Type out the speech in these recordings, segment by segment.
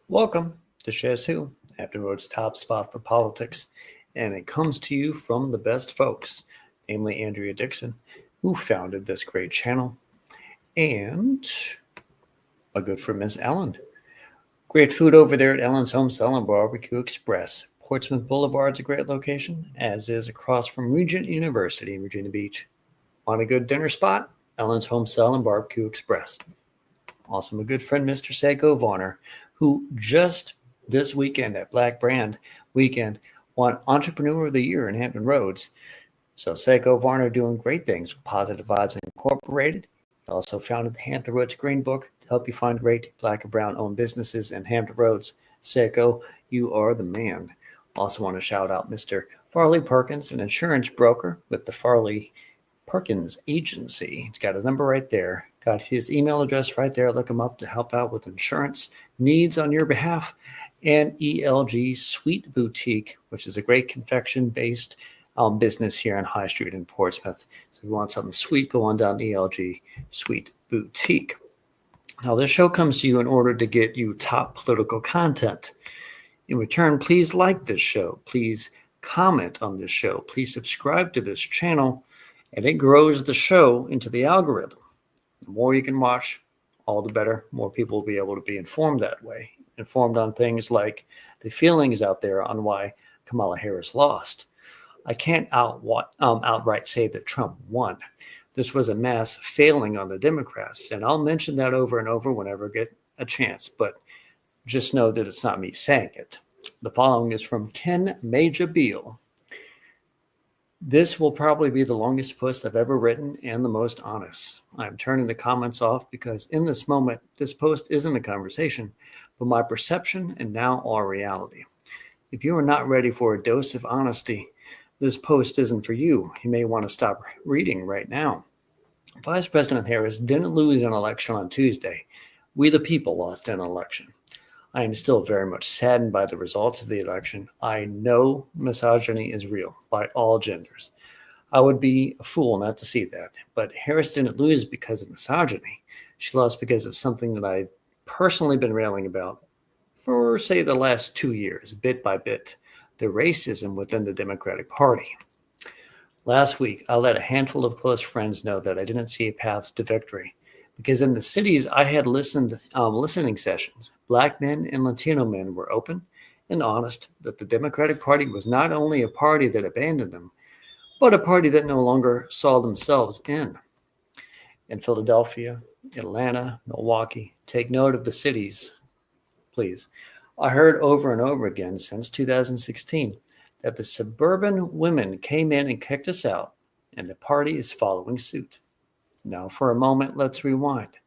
Welcome to SchezzWho, Afterwards top spot for politics, and it comes to you from the best folks, namely Andrea Dixon, who founded this great channel, and a good friend, Miss Ellen. Great food over there at Ellen's Home Salon Barbecue Express. Portsmouth Boulevard's a great location, as is across from Regent University in Virginia Beach. Want a good dinner spot? Ellen's Home Salon Barbecue Express. Also, my good friend, Mr. SchezzWho Varner, who just this weekend at Black Brand Weekend won Entrepreneur of the Year in Hampton Roads. So SchezzWho Varner doing great things with Positive Vibes Incorporated. He also founded the Hampton Roads Green Book to help you find great Black and Brown owned businesses in Hampton Roads. SchezzWho, you are the man. Also want to shout out Mr. Farley Perkins, an insurance broker with the Farley Perkins Agency. He's got his number right there. Got his email address right there. Look him up to help out with insurance needs on your behalf. And ELG Sweet Boutique, which is a great confection-based business here on High Street in Portsmouth. So if you want something sweet, go on down to ELG Sweet Boutique. Now, this show comes to you in order to get you top political content. In return, please like this show. Please comment on this show. Please subscribe to this channel. And it grows the show into the algorithm. The more you can watch, all the better. More people will be able to be informed that way. Informed on things like the feelings out there on why Kamala Harris lost. I can't outright say that Trump won. This was a mass failing on the Democrats. And I'll mention that over and over whenever I get a chance. But just know that it's not me saying it. The following is from Ken Major Beal. This will probably be the longest post I've ever written and the most honest. I'm turning the comments off because in this moment, this post isn't a conversation, but my perception and now our reality. If you are not ready for a dose of honesty, this post isn't for you. You may want to stop reading right now. Vice President Harris didn't lose an election on Tuesday. We the people lost an election. I am still very much saddened by the results of the election. I know misogyny is real by all genders. I would be a fool not to see that. But Harris didn't lose because of misogyny. She lost because of something that I've personally been railing about for, say, the last 2 years, bit by bit, the racism within the Democratic Party. Last week, I let a handful of close friends know that I didn't see a path to victory. Because in the cities I had listening sessions, Black men and Latino men were open and honest that the Democratic Party was not only a party that abandoned them, but a party that no longer saw themselves in. In Philadelphia, Atlanta, Milwaukee, take note of the cities, please. I heard over and over again since 2016 that the suburban women came in and kicked us out, and the party is following suit. Now, for a moment, let's rewind.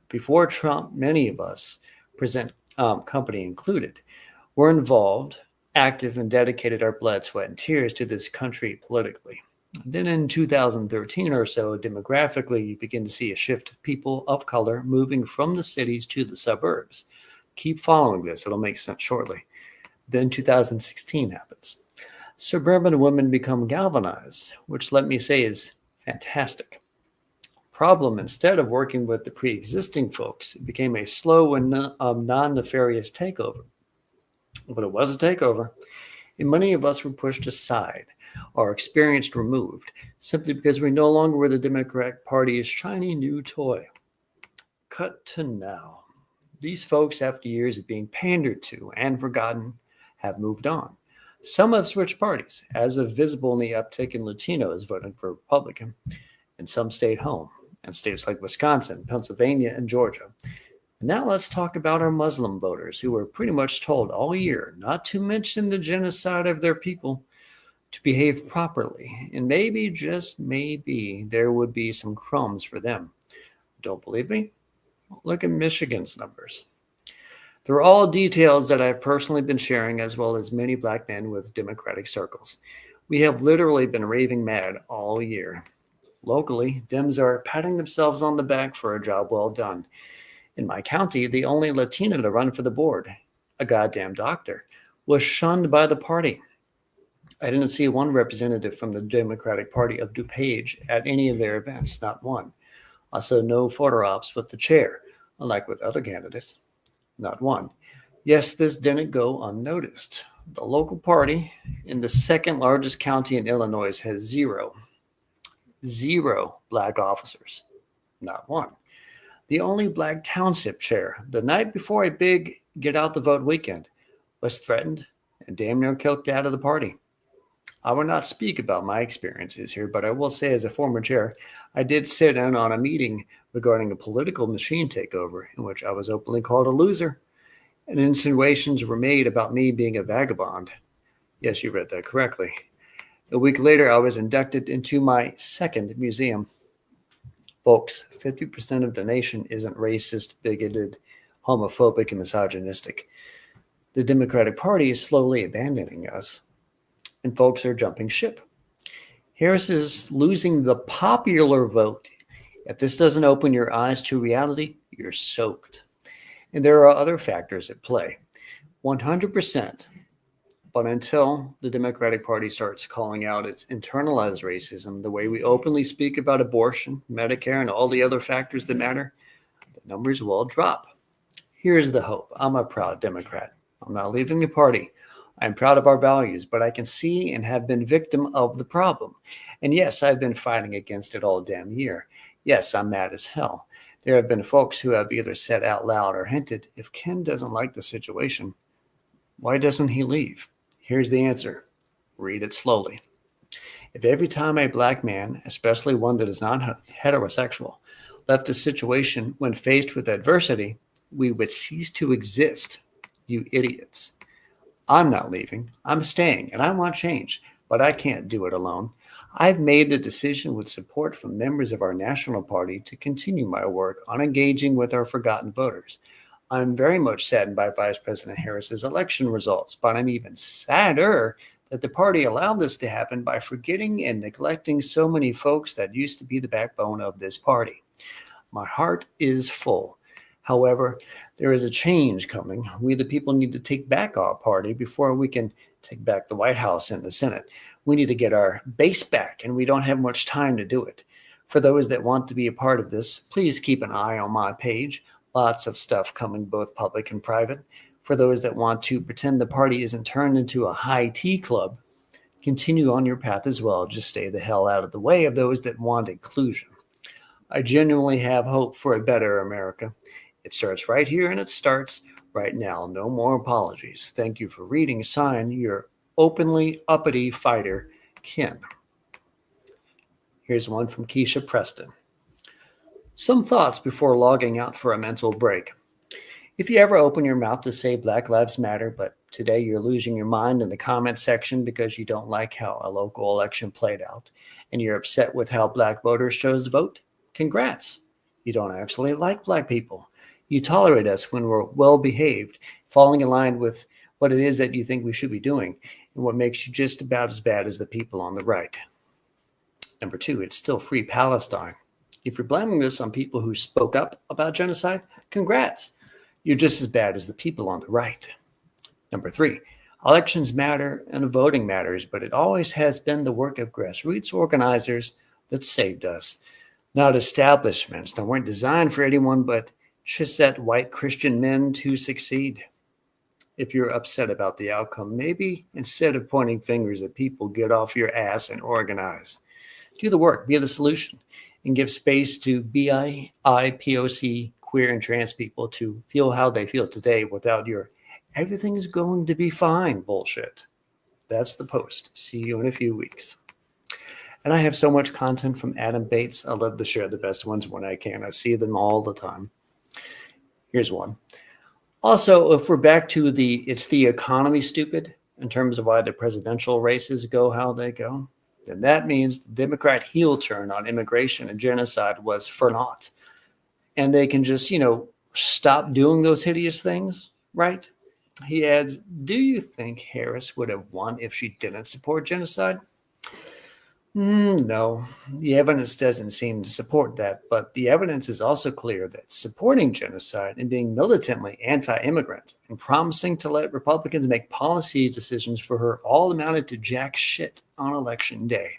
Before Trump, many of us, present company included, were involved, active, and dedicated our blood, sweat, and tears to this country politically. Then in 2013 or so, demographically, you begin to see a shift of people of color moving from the cities to the suburbs. Keep following this. It'll make sense shortly. Then 2016 happens. Suburban women become galvanized, which let me say is fantastic. Problem, instead of working with the pre-existing folks, it became a slow and non-nefarious takeover. But it was a takeover, and many of us were pushed aside or experienced removed simply because we no longer were the Democratic Party's shiny new toy. Cut to now. These folks, after years of being pandered to and forgotten, have moved on. Some have switched parties, as is visible in the uptick in Latinos voting for Republican, and some stayed home. And states like Wisconsin, Pennsylvania, and Georgia. And now let's talk about our Muslim voters who were pretty much told all year not to mention the genocide of their people, to behave properly. And maybe, just maybe, there would be some crumbs for them. Don't believe me? Look at Michigan's numbers. They're all details that I've personally been sharing, as well as many Black men with Democratic circles. We have literally been raving mad all year. Locally, Dems are patting themselves on the back for a job well done. In my county, the only Latina to run for the board, a goddamn doctor, was shunned by the party. I didn't see one representative from the Democratic Party of DuPage at any of their events, not one. Also, no photo ops with the chair, unlike with other candidates. Not one. Yes, this didn't go unnoticed. The local party in the second largest county in Illinois has zero black officers. Not one. The only black township chair, the night before a big get out the vote weekend, was threatened and damn near kicked out of the party. I will not speak about my experiences here, but I will say, as a former chair, I did sit in on a meeting regarding a political machine takeover in which I was openly called a loser, and insinuations were made about me being a vagabond. Yes, you read that correctly. A week later, I was inducted into my second museum. Folks, 50% of the nation isn't racist, bigoted, homophobic, and misogynistic. The Democratic Party is slowly abandoning us, and folks are jumping ship. Harris is losing the popular vote. If this doesn't open your eyes to reality, you're soaked. And there are other factors at play. 100%. But until the Democratic Party starts calling out its internalized racism, the way we openly speak about abortion, Medicare, and all the other factors that matter, the numbers will drop. Here's the hope. I'm a proud Democrat. I'm not leaving the party. I'm proud of our values, but I can see and have been victim of the problem. And yes, I've been fighting against it all damn year. Yes, I'm mad as hell. There have been folks who have either said out loud or hinted, if Ken doesn't like the situation, why doesn't he leave? Here's the answer. Read it slowly. If every time a black man, especially one that is not heterosexual, left a situation when faced with adversity, we would cease to exist, you idiots. I'm not leaving. I'm staying, and I want change, but I can't do it alone. I've made the decision with support from members of our national party to continue my work on engaging with our forgotten voters. I'm very much saddened by Vice President Harris's election results, but I'm even sadder that the party allowed this to happen by forgetting and neglecting so many folks that used to be the backbone of this party. My heart is full. However, there is a change coming. We, the people, need to take back our party before we can take back the White House and the Senate. We need to get our base back, and we don't have much time to do it. For those that want to be a part of this, please keep an eye on my page. Lots of stuff coming, both public and private. For those that want to pretend the party isn't turned into a high tea club, continue on your path as well. Just stay the hell out of the way of those that want inclusion. I genuinely have hope for a better America. It starts right here, and it starts right now. No more apologies. Thank you for reading. Sign, your openly uppity fighter, Ken. Here's one from Keisha Preston. Some thoughts before logging out for a mental break. If you ever open your mouth to say Black Lives Matter, but today you're losing your mind in the comment section because you don't like how a local election played out, and you're upset with how black voters chose to vote, congrats. You don't actually like black people. You tolerate us when we're well-behaved, falling in line with what it is that you think we should be doing, and what makes you just about as bad as the people on the right. Number 2, it's still free Palestine. If you're blaming this on people who spoke up about genocide, congrats. You're just as bad as the people on the right. Number 3, elections matter and voting matters, but it always has been the work of grassroots organizers that saved us, not establishments that weren't designed for anyone but cis-het white Christian men to succeed. If you're upset about the outcome, maybe instead of pointing fingers at people, get off your ass and organize. Do the work, be the solution, and give space to BIPOC, queer and trans people to feel how they feel today without your everything is going to be fine bullshit. That's the post. See you in a few weeks. And I have so much content from Adam Bates. I love to share the best ones when I can. I see them all the time. Here's one. Also, if we're back to it's the economy stupid in terms of why the presidential races go how they go, then that means the Democrat heel turn on immigration and genocide was for naught. And they can just, stop doing those hideous things, right? He adds, do you think Harris would have won if she didn't support genocide? No, the evidence doesn't seem to support that, but the evidence is also clear that supporting genocide and being militantly anti-immigrant and promising to let Republicans make policy decisions for her all amounted to jack shit on election day.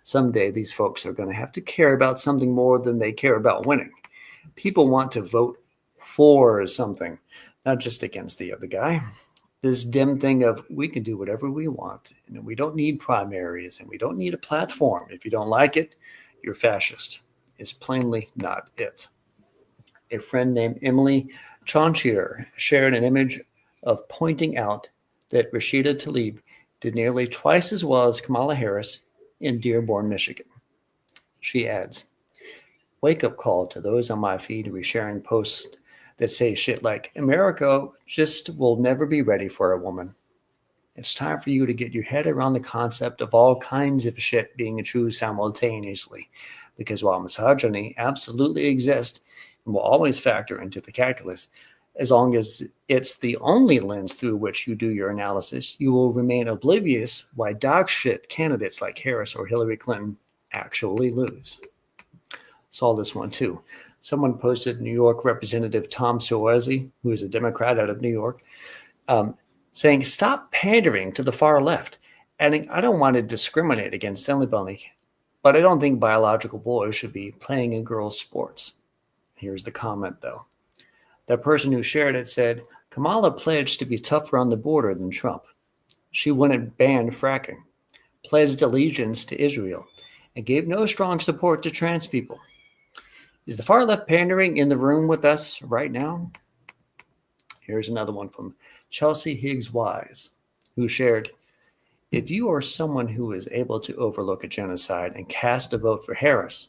Someday these folks are going to have to care about something more than they care about winning. People want to vote for something. not just against the other guy. This dim thing of we can do whatever we want, and we don't need primaries, and we don't need a platform. If you don't like it, you're fascist, is plainly not it. A friend named Emily Chaunchier shared an image of pointing out that Rashida Tlaib did nearly twice as well as Kamala Harris in Dearborn, Michigan. She adds, wake up call to those on my feed who are sharing posts that say shit like, America just will never be ready for a woman. It's time for you to get your head around the concept of all kinds of shit being true simultaneously. Because while misogyny absolutely exists and will always factor into the calculus, as long as it's the only lens through which you do your analysis, you will remain oblivious why dog shit candidates like Harris or Hillary Clinton actually lose. Saw this one too. Someone posted New York Representative Tom Suozzi, who is a Democrat out of New York, saying, stop pandering to the far left. Adding, I don't want to discriminate against anybody, but I don't think biological boys should be playing in girls' sports. Here's the comment, though. The person who shared it said, Kamala pledged to be tougher on the border than Trump. She wouldn't ban fracking, pledged allegiance to Israel, and gave no strong support to trans people. Is the far left pandering in the room with us right now? Here's another one from Chelsea Higgs Wise, who shared, if you are someone who is able to overlook a genocide and cast a vote for Harris,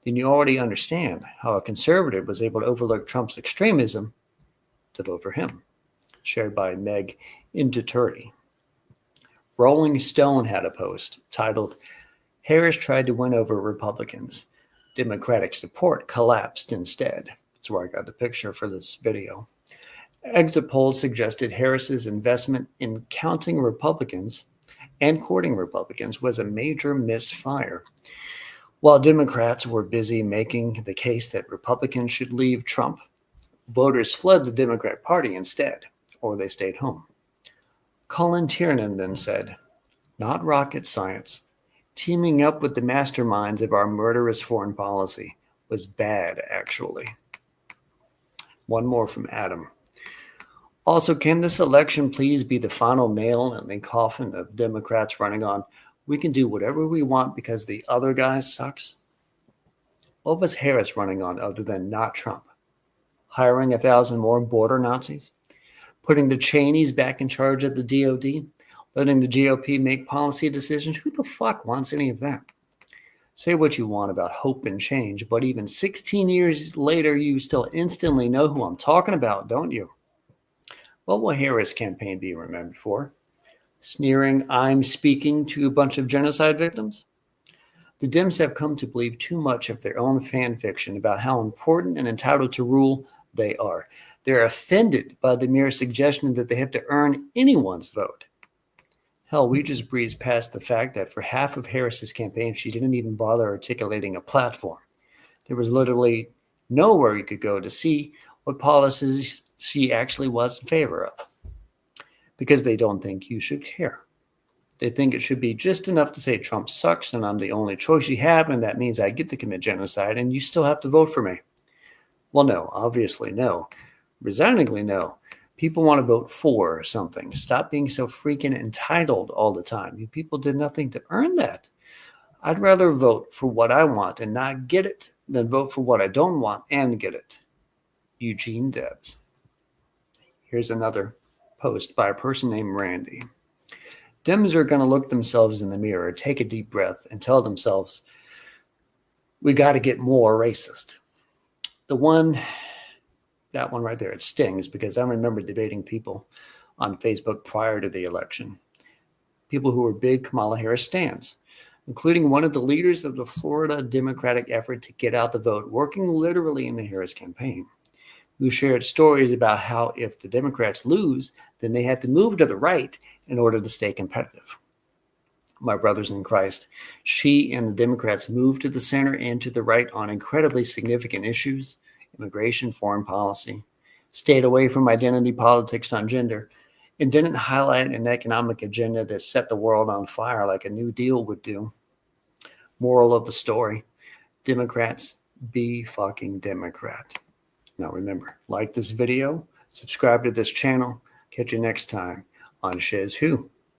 then you already understand how a conservative was able to overlook Trump's extremism to vote for him. Shared by Meg Intuturti. Rolling Stone had a post titled, Harris tried to win over Republicans. Democratic support collapsed instead. That's where I got the picture for this video. Exit polls suggested Harris's investment in counting Republicans and courting Republicans was a major misfire. While Democrats were busy making the case that Republicans should leave Trump, voters fled the Democrat Party instead, or they stayed home. Colin Tiernan then said, not rocket science. Teaming up with the masterminds of our murderous foreign policy was bad, actually. One more from Adam. Also, can this election please be the final nail in the coffin of Democrats running on, we can do whatever we want because the other guy sucks? What was Harris running on other than not Trump? Hiring 1,000 more border Nazis? Putting the Cheneys back in charge of the DOD? Letting the GOP make policy decisions? Who the fuck wants any of that? Say what you want about hope and change, but even 16 years later, you still instantly know who I'm talking about, don't you? What will Harris' campaign be remembered for? Sneering, I'm speaking to a bunch of genocide victims? The Dems have come to believe too much of their own fan fiction about how important and entitled to rule they are. They're offended by the mere suggestion that they have to earn anyone's vote. Hell, we just breezed past the fact that for half of Harris's campaign, she didn't even bother articulating a platform. There was literally nowhere you could go to see what policies she actually was in favor of. Because they don't think you should care. They think it should be just enough to say Trump sucks and I'm the only choice you have, and that means I get to commit genocide and you still have to vote for me. Well, no, obviously no. Resoundingly no. People want to vote for something. Stop being so freaking entitled all the time. You people did nothing to earn that. I'd rather vote for what I want and not get it than vote for what I don't want and get it. Eugene Debs. Here's another post by a person named Randy. Dems are going to look themselves in the mirror, take a deep breath, and tell themselves, we got to get more racist. That one right there, it stings because I remember debating people on Facebook prior to the election, people who were big Kamala Harris stans, including one of the leaders of the Florida Democratic effort to get out the vote, working literally in the Harris campaign, who shared stories about how if the Democrats lose, then they had to move to the right in order to stay competitive. My brothers in Christ, she and the Democrats moved to the center and to the right on incredibly significant issues, immigration, foreign policy, stayed away from identity politics on gender, and didn't highlight an economic agenda that set the world on fire like a New Deal would do. Moral of the story, Democrats, be fucking Democrat. Now remember, like this video, Subscribe to this channel. Catch you next time on SchezzWho.